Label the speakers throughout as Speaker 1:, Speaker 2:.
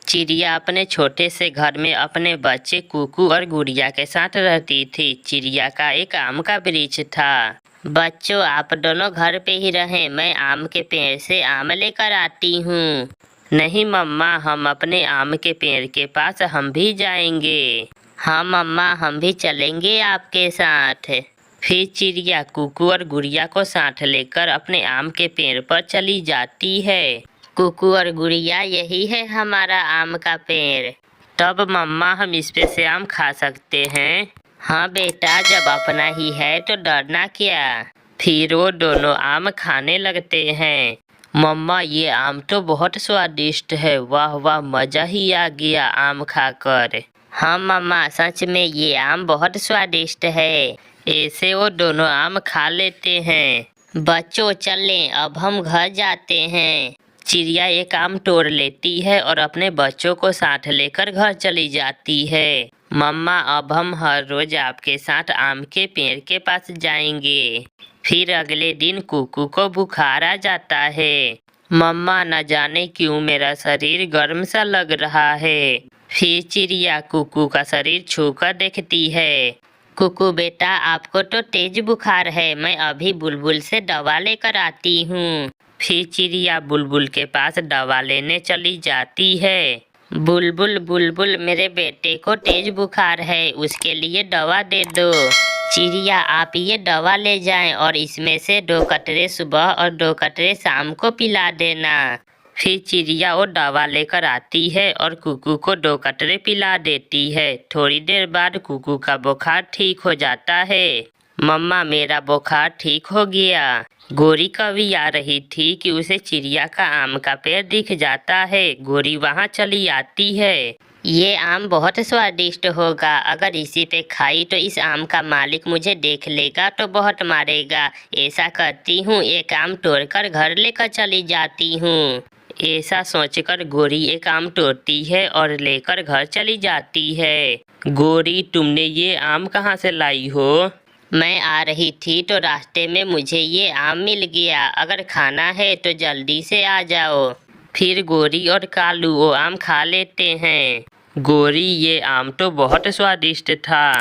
Speaker 1: चिड़िया अपने छोटे से घर में अपने बच्चे कुकू और गुड़िया के साथ रहती थी। चिड़िया का एक आम का वृक्ष था। बच्चों, आप दोनों घर पे ही रहें, मैं आम के पेड़ से आम लेकर आती हूँ। नहीं मम्मा, हम अपने आम के पेड़ के पास हम भी जाएंगे। हाँ मम्मा, हम भी चलेंगे आपके साथ। फिर चिड़िया कुकू और गुड़िया को साथ लेकर अपने आम के पेड़ पर चली जाती है। कुकू और गुड़िया, यही है हमारा आम का पेड़। तब मम्मा, हम इस पे से आम खा सकते हैं? हाँ बेटा, जब अपना ही है तो डरना क्या। फिर वो दोनों आम खाने लगते हैं। मम्मा, ये आम तो बहुत स्वादिष्ट है। वाह वाह, मज़ा ही आ गया आम खाकर। हाँ मम्मा, सच में ये आम बहुत स्वादिष्ट है। ऐसे वो दोनों आम खा लेते हैं। बच्चों चलें, अब हम घर जाते हैं। चिड़िया एक आम तोड़ लेती है और अपने बच्चों को साथ लेकर घर चली जाती है। मम्मा, अब हम हर रोज आपके साथ आम के पेड़ के पास जाएंगे। फिर अगले दिन कुकू को बुखार आ जाता है। मम्मा, न जाने क्यों मेरा शरीर गर्म सा लग रहा है। फिर चिड़िया कुकू का शरीर छूकर देखती है। कुकू बेटा, आपको तो तेज बुखार है, मैं अभी बुलबुल से दवा लेकर आती हूँ। फिर चिड़िया बुलबुल के पास दवा लेने चली जाती है। बुलबुल बुलबुल, मेरे बेटे को तेज बुखार है, उसके लिए दवा दे दो। चिड़िया, आप ये दवा ले जाएं और इसमें से 2 कतरे सुबह और 2 कतरे शाम को पिला देना। फिर चिड़िया वो दवा लेकर आती है और कुकू को 2 कतरे पिला देती है। थोड़ी देर बाद कुकू का बुखार ठीक हो जाता है। मम्मा, मेरा बुखार ठीक हो गया। गोरी कभी आ रही थी कि उसे चिड़िया का आम का पेड़ दिख जाता है। गोरी वहाँ चली आती है। ये आम बहुत स्वादिष्ट होगा, अगर इसी पे खाई तो इस आम का मालिक मुझे देख लेगा तो बहुत मारेगा। ऐसा करती हूँ, एक आम तोड़कर घर लेकर चली जाती हूँ। ऐसा सोचकर गोरी एक आम तोड़ती है और लेकर घर चली जाती है। गोरी, तुमने ये आम कहाँ से लाई हो? मैं आ रही थी तो रास्ते में मुझे ये आम मिल गया। अगर खाना है तो जल्दी से आ जाओ। फिर गोरी और कालू वो आम खा लेते हैं। गोरी, ये आम तो बहुत स्वादिष्ट था।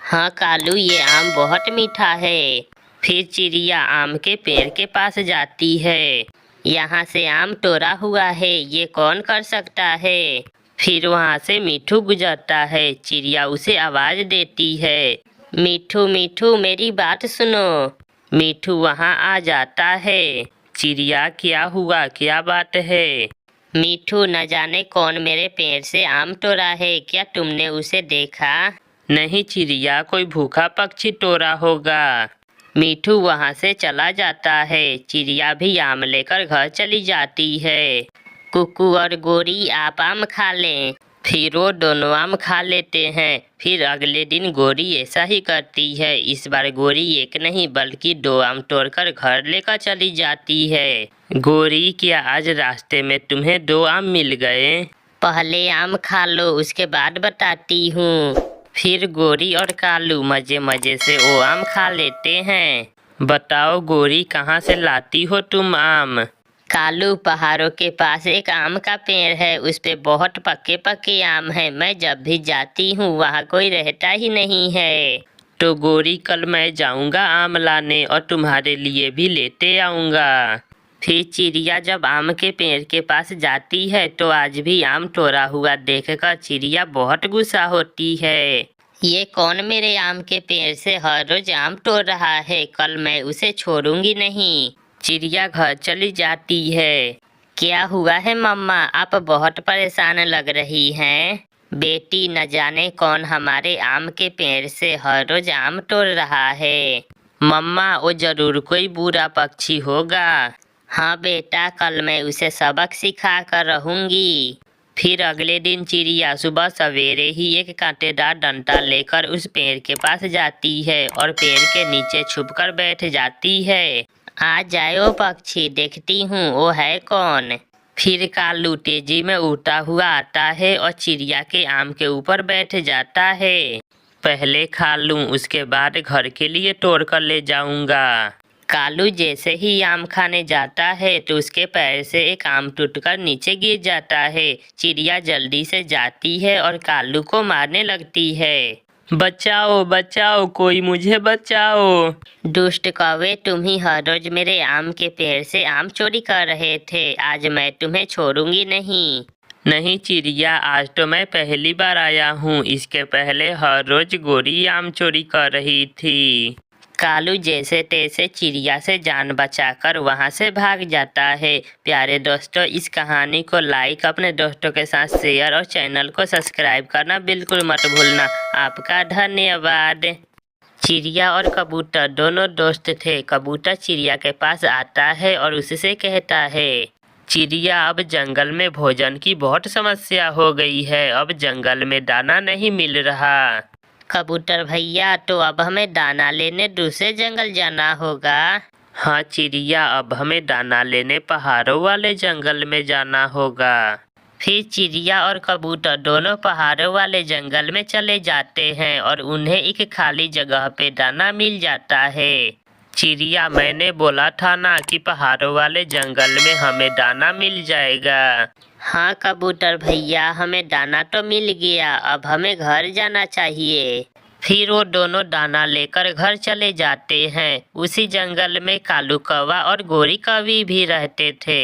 Speaker 1: हाँ कालू, ये आम बहुत मीठा है। फिर चिड़िया आम के पेड़ के पास जाती है। यहाँ से आम तोड़ा हुआ है, ये कौन कर सकता है? फिर वहाँ से मिठू गुजरता है। चिड़िया उसे आवाज़ देती है, मिठू मिठू, मेरी बात सुनो। मिठू वहाँ आ जाता है। चिड़िया, क्या हुआ, क्या बात है? मिठू, न जाने कौन मेरे पेड़ से आम तोड़ा है, क्या तुमने उसे देखा? नहीं चिड़िया, कोई भूखा पक्षी तोड़ा होगा। मिठू वहाँ से चला जाता है। चिड़िया भी आम लेकर घर चली जाती है। कुकू और गोरी, आप आम खा लें। फिर वो दोनों आम खा लेते हैं। फिर अगले दिन गोरी ऐसा ही करती है। इस बार गोरी एक नहीं बल्कि 2 आम तोड़कर घर लेकर चली जाती है। गोरी, क्या आज रास्ते में तुम्हें 2 आम मिल गए? पहले आम खा लो, उसके बाद बताती हूँ। फिर गोरी और कालू मजे मजे से वो आम खा लेते हैं। बताओ गोरी, कहाँ से लाती हो तुम आम? कालू, पहाड़ों के पास एक आम का पेड़ है, उस पे बहुत पके पके आम है। मैं जब भी जाती हूँ वहाँ कोई रहता ही नहीं है। तो गोरी, कल मैं जाऊँगा आम लाने और तुम्हारे लिए भी लेते आऊँगा। फिर चिड़िया जब आम के पेड़ के पास जाती है तो आज भी आम तोड़ा हुआ देखकर चिड़िया बहुत गुस्सा होती है। ये कौन मेरे आम के पेड़ से हर रोज आम तोड़ रहा है? कल मैं उसे छोड़ूंगी नहीं। चिड़िया घर चली जाती है। क्या हुआ है मम्मा, आप बहुत परेशान लग रही हैं। बेटी, न जाने कौन हमारे आम के पेड़ से हर रोज आम तोड़ रहा है। मम्मा, वो जरूर कोई बुरा पक्षी होगा। हाँ बेटा, कल मैं उसे सबक सिखा कर रहूंगी। फिर अगले दिन चिड़िया सुबह सवेरे ही एक कांटेदार डंडा लेकर उस पेड़ के पास जाती है और पेड़ के नीचे छुपकर बैठ जाती है। आ जाओ पक्षी, देखती हूँ वो है कौन। फिर कालू तेजी में उड़ता हुआ आता है और चिड़िया के आम के ऊपर बैठ जाता है। पहले खा लूँ, उसके बाद घर के लिए तोड़ कर ले जाऊंगा। कालू जैसे ही आम खाने जाता है तो उसके पैर से एक आम टूटकर नीचे गिर जाता है। चिड़िया जल्दी से जाती है और कालू को मारने लगती है। बचाओ बचाओ, कोई मुझे बचाओ। दुष्ट कौवे, तुम ही हर रोज मेरे आम के पेड़ से आम चोरी कर रहे थे। आज मैं तुम्हें छोड़ूंगी नहीं। नहीं चिड़िया, आज तो मैं पहली बार आया हूँ। इसके पहले हर रोज गोरी आम चोरी कर रही थी। कालू जैसे तैसे चिड़िया से जान बचाकर वहाँ से भाग जाता है। प्यारे दोस्तों, इस कहानी को लाइक, अपने दोस्तों के साथ शेयर और चैनल को सब्सक्राइब करना बिल्कुल मत भूलना। आपका धन्यवाद। चिड़िया और कबूतर दोनों दोस्त थे। कबूतर चिड़िया के पास आता है और उससे कहता है, चिड़िया, अब जंगल में भोजन की बहुत समस्या हो गई है। अब जंगल में दाना नहीं मिल रहा। कबूतर भैया, तो अब हमें दाना लेने दूसरे जंगल जाना होगा। हाँ चिड़िया, अब हमें दाना लेने पहाड़ों वाले जंगल में जाना होगा। फिर चिड़िया और कबूतर दोनों पहाड़ों वाले जंगल में चले जाते हैं और उन्हें एक खाली जगह पे दाना मिल जाता है। चिड़िया, मैंने बोला था ना कि पहाड़ों वाले जंगल में हमें दाना मिल जाएगा। हाँ कबूतर भैया, हमें दाना तो मिल गया। अब हमें घर जाना चाहिए। फिर वो दोनों दाना लेकर घर चले जाते हैं। उसी जंगल में कालू कौवा और गोरी कौवी भी रहते थे।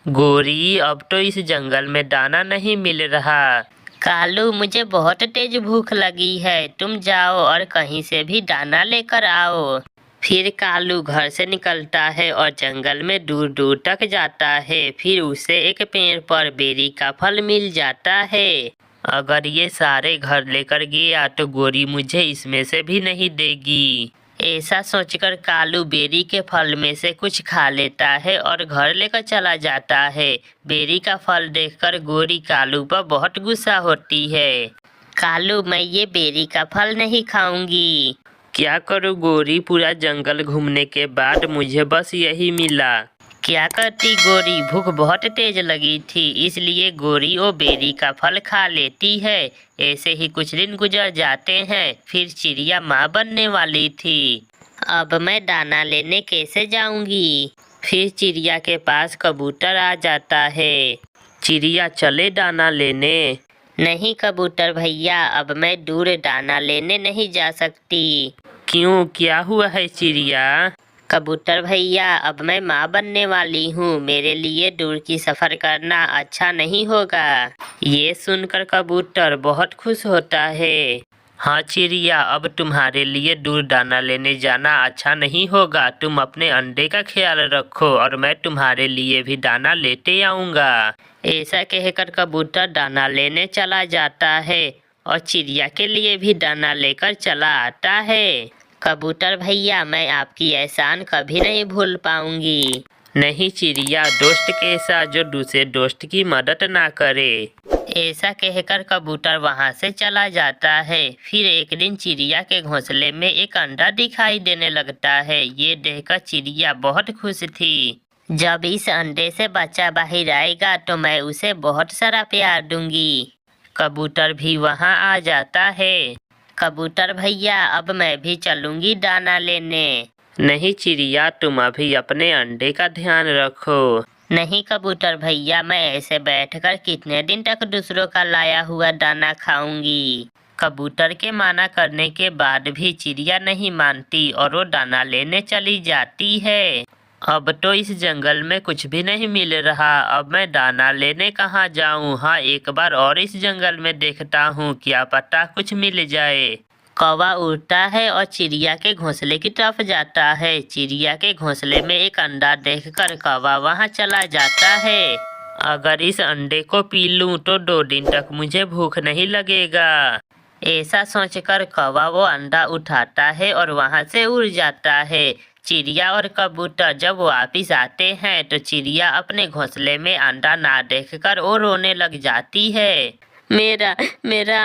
Speaker 1: गोरी, अब तो इस जंगल में दाना नहीं मिल रहा। कालू, मुझे बहुत तेज भूख लगी है। तुम जाओ और कहीं से भी दाना लेकर आओ। फिर कालू घर से निकलता है और जंगल में दूर दूर तक जाता है। फिर उसे एक पेड़ पर बेरी का फल मिल जाता है। अगर ये सारे घर लेकर गया तो गोरी मुझे इसमें से भी नहीं देगी। ऐसा सोचकर कालू बेरी के फल में से कुछ खा लेता है और घर लेकर चला जाता है। बेरी का फल देखकर गोरी कालू पर बहुत गुस्सा होती है। कालू, मैं ये बेरी का फल नहीं खाऊंगी। क्या करूँ गोरी, पूरा जंगल घूमने के बाद मुझे बस यही मिला। क्या करती गोरी, भूख बहुत तेज लगी थी, इसलिए गोरी वो बेरी का फल खा लेती है। ऐसे ही कुछ दिन गुजर जाते हैं। फिर चिड़िया माँ बनने वाली थी। अब मैं दाना लेने कैसे जाऊंगी? फिर चिड़िया के पास कबूतर आ जाता है। चिड़िया, चले दाना लेने। नहीं कबूतर भैया, अब मैं दूर दाना लेने नहीं जा सकती। क्यों, क्या हुआ है चिड़िया? कबूतर भैया, अब मैं माँ बनने वाली हूँ। मेरे लिए दूर की सफ़र करना अच्छा नहीं होगा। ये सुनकर कबूतर बहुत खुश होता है। हाँ चिड़िया, अब तुम्हारे लिए दूर दाना लेने जाना अच्छा नहीं होगा। तुम अपने अंडे का ख्याल रखो और मैं तुम्हारे लिए भी दाना लेते आऊँगा। ऐसा कहकर कबूतर दाना लेने चला जाता है और चिड़िया के लिए भी दाना लेकर चला आता है। कबूतर भैया, मैं आपकी एहसान कभी नहीं भूल पाऊंगी। नहीं चिड़िया, दोस्त कैसा जो दूसरे दोस्त की मदद ना करे। ऐसा कहकर कबूतर वहां से चला जाता है। फिर एक दिन चिड़िया के घोंसले में एक अंडा दिखाई देने लगता है। ये देखकर चिड़िया बहुत खुश थी। जब इस अंडे से बच्चा बाहर आएगा तो मैं उसे बहुत सारा प्यार दूंगी। कबूतर भी वहां आ जाता है। कबूतर भैया, अब मैं भी चलूंगी दाना लेने। नहीं चिड़िया, तुम अभी अपने अंडे का ध्यान रखो। नहीं कबूतर भैया, मैं ऐसे बैठकर कितने दिन तक दूसरों का लाया हुआ दाना खाऊंगी। कबूतर के माना करने के बाद भी चिड़िया नहीं मानती और वो दाना लेने चली जाती है। अब तो इस जंगल में कुछ भी नहीं मिल रहा। अब मैं दाना लेने कहाँ जाऊँ? हाँ, एक बार और इस जंगल में देखता हूँ, क्या पता कुछ मिल जाए। कौवा उड़ता है और चिड़िया के घोंसले की तरफ जाता है। चिड़िया के घोंसले में एक अंडा देखकर कौवा वहाँ चला जाता है। अगर इस अंडे को पी लूँ तो 2 दिन तक मुझे भूख नहीं लगेगा। ऐसा सोचकर कौवा वो अंडा उठाता है और वहाँ से उड़ जाता है। चिड़िया और कबूतर जब वापिस आते हैं तो चिड़िया अपने घोंसले में अंडा ना देखकर वो रोने लग जाती है। मेरा मेरा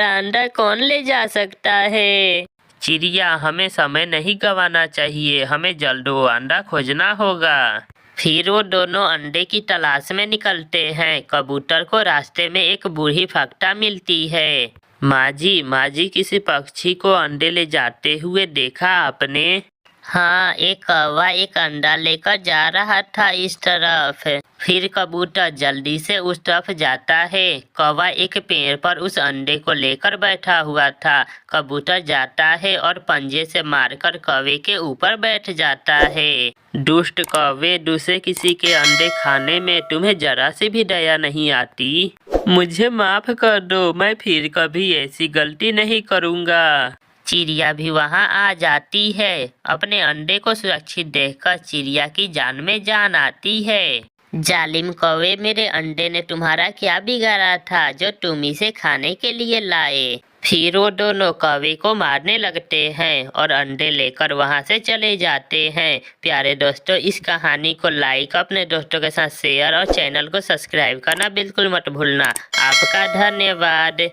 Speaker 1: अंडा कौन ले जा सकता है? चिड़िया, हमें समय नहीं गंवाना चाहिए, हमें जल्द वो अंडा खोजना होगा। फिर वो दोनों अंडे की तलाश में निकलते हैं। कबूतर को रास्ते में एक बूढ़ी फक्ता मिलती है। माँ जी, किसी पक्षी को अंडे ले जाते हुए देखा आपने? हाँ, एक कौवा एक अंडा लेकर जा रहा था इस तरफ। फिर कबूतर जल्दी से उस तरफ जाता है। कौवा एक पेड़ पर उस अंडे को लेकर बैठा हुआ था। कबूतर जाता है और पंजे से मारकर कौवे के ऊपर बैठ जाता है। दुष्ट कौवे, दूसरे किसी के अंडे खाने में तुम्हें जरा सी भी दया नहीं आती। मुझे माफ कर दो, मैं फिर कभी ऐसी गलती नहीं करूँगा। चिड़िया भी वहां आ जाती है। अपने अंडे को सुरक्षित देखकर चिड़िया की जान में जान आती है। जालिम कौवे, मेरे अंडे ने तुम्हारा क्या बिगाड़ा था जो तुम इसे खाने के लिए लाए। फिर वो दोनों कौवे को मारने लगते हैं और अंडे लेकर वहां से चले जाते हैं। प्यारे दोस्तों, इस कहानी को लाइक, अपने दोस्तों के साथ शेयर और चैनल को सब्सक्राइब करना बिल्कुल मत भूलना। आपका धन्यवाद।